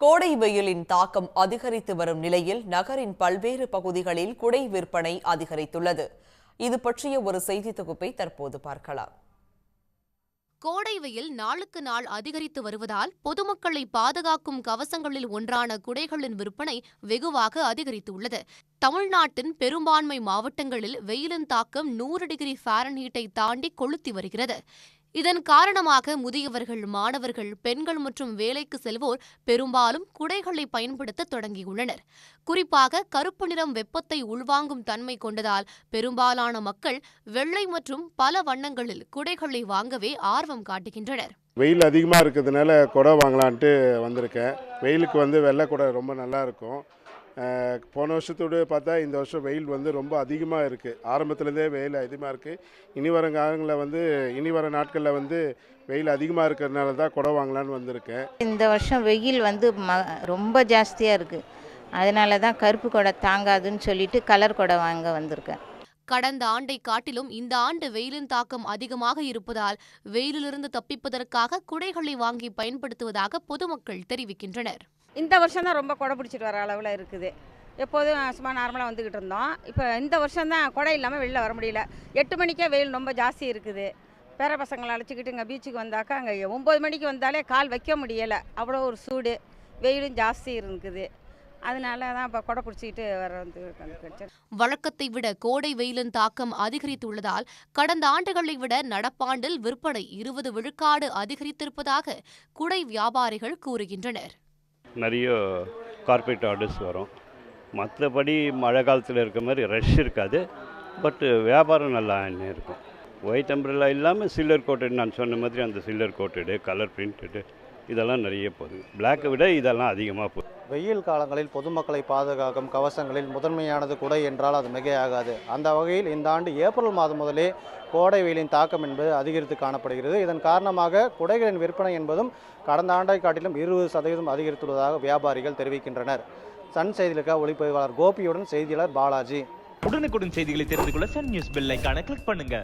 கோடை வெயிலின் தாக்கம் அதிகரித்து வரும் நிலையில் நகரின் பல்வேறு பகுதிகளில் குடை விற்பனை அதிகரித்துள்ளது. இது பற்றிய ஒரு செய்தி தொகுப்பை தற்போது பார்க்கலாம். கோடை வெயில் நாளுக்கு நாள் அதிகரித்து வருவதால் பொதுமக்களை பாதுகாக்கும் கவசங்களில் ஒன்றான குடைகளின் விற்பனை வெகுவாக அதிகரித்துள்ளது. தமிழ்நாட்டின் பெரும்பான்மை மாவட்டங்களில் வெயிலின் தாக்கம் 100 டிகிரி ஃபாரன்ஹீட்டை தாண்டி கொளுத்தி வருகிறது. இதன் காரணமாக முதியவர்கள், மாணவர்கள், பெண்கள் மற்றும் வேலைக்கு செல்வோர் பெரும்பாலும் குடைகளை பயன்படுத்த தொடங்கியுள்ளனர். குறிப்பாக கருப்பு நிறம் வெப்பத்தை உள்வாங்கும் தன்மை கொண்டதால் பெரும்பாலான மக்கள் வெள்ளை மற்றும் பல வண்ணங்களில் குடைகளை வாங்கவே ஆர்வம் காட்டுகின்றனர். வெயில் அதிகமாக இருக்கிறதுனால குடை வாங்கலான்ட்டு வந்திருக்கேன். வெயிலுக்கு வெள்ளை குடை ரொம்ப நல்லா இருக்கும். போன வருஷத்தோடு பார்த்தா இந்த வருஷம் வெயில் ரொம்ப அதிகமாக இருக்குது. ஆரம்பத்துலேருந்தே வெயில் அதிகமாக இருக்குது. இனி வர காலங்களில் இனி வர நாட்களில் வெயில் அதிகமாக இருக்கிறதுனால தான் குடை வாங்கலான்னு வந்திருக்கேன். இந்த வருஷம் வெயில் ரொம்ப ஜாஸ்தியாக இருக்குது. அதனால தான் கருப்பு குடை தாங்காதுன்னு சொல்லிட்டு கலர் குடை வாங்க வந்திருக்கேன். கடந்த ஆண்டை காட்டிலும் இந்த ஆண்டு வெயிலின் தாக்கம் அதிகமாக இருப்பதால் வெயிலிலிருந்து தப்பிப்பதற்காக குடைகளை வாங்கி பயன்படுத்துவதாக பொதுமக்கள் தெரிவிக்கின்றனர். இந்த வருஷம் தான் ரொம்ப குடை பிடிச்சிட்டு வர அளவில் இருக்குது. எப்போதும் சும்மா நார்மலாக வந்துக்கிட்டு இருந்தோம். இப்போ இந்த வருஷம் தான் குடை இல்லாமல் வெளில வர முடியல. 8 மணிக்கே வெயில் ரொம்ப ஜாஸ்தி இருக்குது. பேர பசங்களை அழைச்சிக்கிட்டு இங்கே பீச்சுக்கு வந்தாக்கா அங்கே 9 மணிக்கு வந்தாலே கால் வைக்க முடியலை. அவ்வளோ ஒரு சூடு, வெயிலும் ஜாஸ்தி இருக்குது. அதனால தான் இப்போ குடை பிடிச்சிக்கிட்டு வர வழக்கத்தை விட கோடை வெயிலின் தாக்கம் அதிகரித்துள்ளதால் கடந்த ஆண்டுகளை விட நடப்பாண்டில் விற்பனை 20 விழுக்காடு அதிகரித்திருப்பதாக குடை வியாபாரிகள் கூறுகின்றனர். நிறைய கார்பரேட் ஆர்டர்ஸ் வரும். மற்றபடி மழை காலத்தில் இருக்க மாதிரி ரஷ் இருக்காது. பட்டு வியாபாரம் நல்லா இருக்கும். ஒயிட் அம்ப்ரெல்லா இல்லாமல் சில்லர் கோட்டட், நான் சொன்ன மாதிரி அந்த சில்லர் கோட்டடு, கலர் பிரிண்டடு இதெல்லாம் நிறைய போகுது. பிளாக்கை விட இதெல்லாம் அதிகமாக போகுது. வெயில் காலங்களில் பொதுமக்களை பாதுகாக்கும் கவசங்களில் முதன்மையானது குடை என்றால் அது மிகையாகாது. அந்த வகையில் இந்த ஆண்டு ஏப்ரல் மாதம் முதலே கோடை வெயிலின் தாக்கம் என்பது அதிகரித்து காணப்படுகிறது. இதன் காரணமாக குடைகளின் விற்பனை என்பதும் கடந்த ஆண்டை காட்டிலும் 20% அதிகரித்துள்ளதாக வியாபாரிகள் தெரிவிக்கின்றனர். சன் செய்திகளுக்காக ஒளிப்பதிவாளர் கோபியுடன் செய்தியாளர் பாலாஜி. உடனுக்குடன் செய்திகளை தெரிந்து கொள்ள சன் நியூஸ் பெல் ஐகானை கிளிக் பண்ணுங்க.